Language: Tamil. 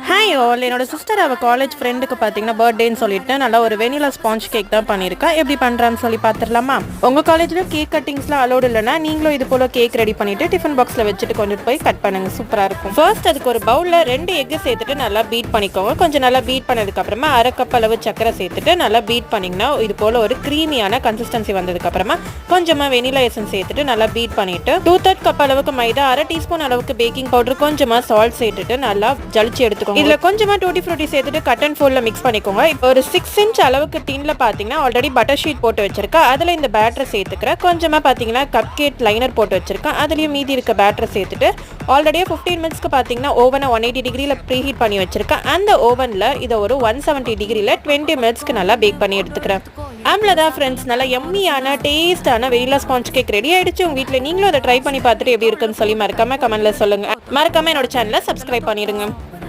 ஹாய் ஆல், என்னோட சிஸ்டர் அவள் காலேஜ் ஃப்ரெண்டுக்கு பார்த்தீங்கன்னா பர்த்டேன்னு சொல்லிட்டு நல்லா ஒரு வெனிலா ஸ்பாஞ்ச் கேக் தான் பண்ணியிருக்கா. எப்படி பண்ணுறான்னு சொல்லி பார்த்துடலாமா? உங்கள் காலேஜில் கேக் கட்டிங்ஸ்லாம் அலோடு இல்லைனா நீங்களும் இது போல் கேக் ரெடி பண்ணிவிட்டு டிஃபன் பாக்ஸில் வச்சுட்டு கொண்டுட்டு போய் கட் பண்ணுங்க. சூப்பராக இருக்கும். ஃபர்ஸ்ட் அதுக்கு ஒரு பவுலில் 2 எக்கு சேர்த்துட்டு நல்லா பீட் பண்ணிக்கோங்க. கொஞ்சம் நல்லா பீட் பண்ணதுக்கப்புறமா 1/2 கப் அளவு சக்கரை சேர்த்துட்டு நல்லா பீட் பண்ணிங்கன்னா இது போல் ஒரு க்ரீமியான கன்சிஸ்டன்சி வந்ததுக்கப்புறமா கொஞ்சமாக வெனிலா எசன்ஸ் சேர்த்துட்டு நல்லா பீட் பண்ணிவிட்டு 2/3 கப் அளவுக்கு மைதா, 1/2 டீஸ்பூன் அளவுக்கு பேக்கிங் பவுடர், கொஞ்சமாக சால்ட் சேர்த்துட்டு நல்லா ஜலிச்சு இதுல கொஞ்சமா டூட்டி ஃப்ரூட்டி சேர்த்துட்டு கட் அண்ட் ஃபோல்ட்ல மிக்ஸ் பண்ணிக்கோங்க. இப்போ ஒரு 6 இன்ச் அளவுக்கு டின்ல பாத்தீங்கன்னா ஆல்ரெடி பட்டர் ஷீட் போட்டு வச்சிருக்கேன். அதுல இந்த பேட்டரை சேர்த்துக்கிறேன். கொஞ்சமா பாத்தீங்கன்னா கப் கேக் லைனர் போட்டு வச்சிருக்கேன். அதுலயும் மீதி இருக்க பேட்டரை சேர்த்துட்டு ஆல்ரெடியே 15 மினிட்ஸ்க்கு பாத்தீங்கன்னா ஓவனை 180 டிகிரில ப்ரீஹீட் பண்ணி வச்சிருக்கேன். அந்த ஓவன்ல இதை ஒரு 170 டிகிரில 20 மினிட்ஸ்க்கு நல்லா பேக் பண்ணி எடுத்துக்கிறேன். அவ்வளோதான் ஃப்ரெண்ட்ஸ், நல்லா எம்மியான டேஸ்டான வெனிலா ஸ்பாஞ்ச் கேக் ரெடி ஆயிடுச்சு. உங்க வீட்டில் நீங்களும் அதை ட்ரை பண்ணி பார்த்துட்டு எப்படி இருக்குன்னு சொல்லி மறக்காம கமெண்ட்ல சொல்லுங்க. மறக்காம என்னோட சேனலை சப்ஸ்கிரைப் பண்ணிடுங்க.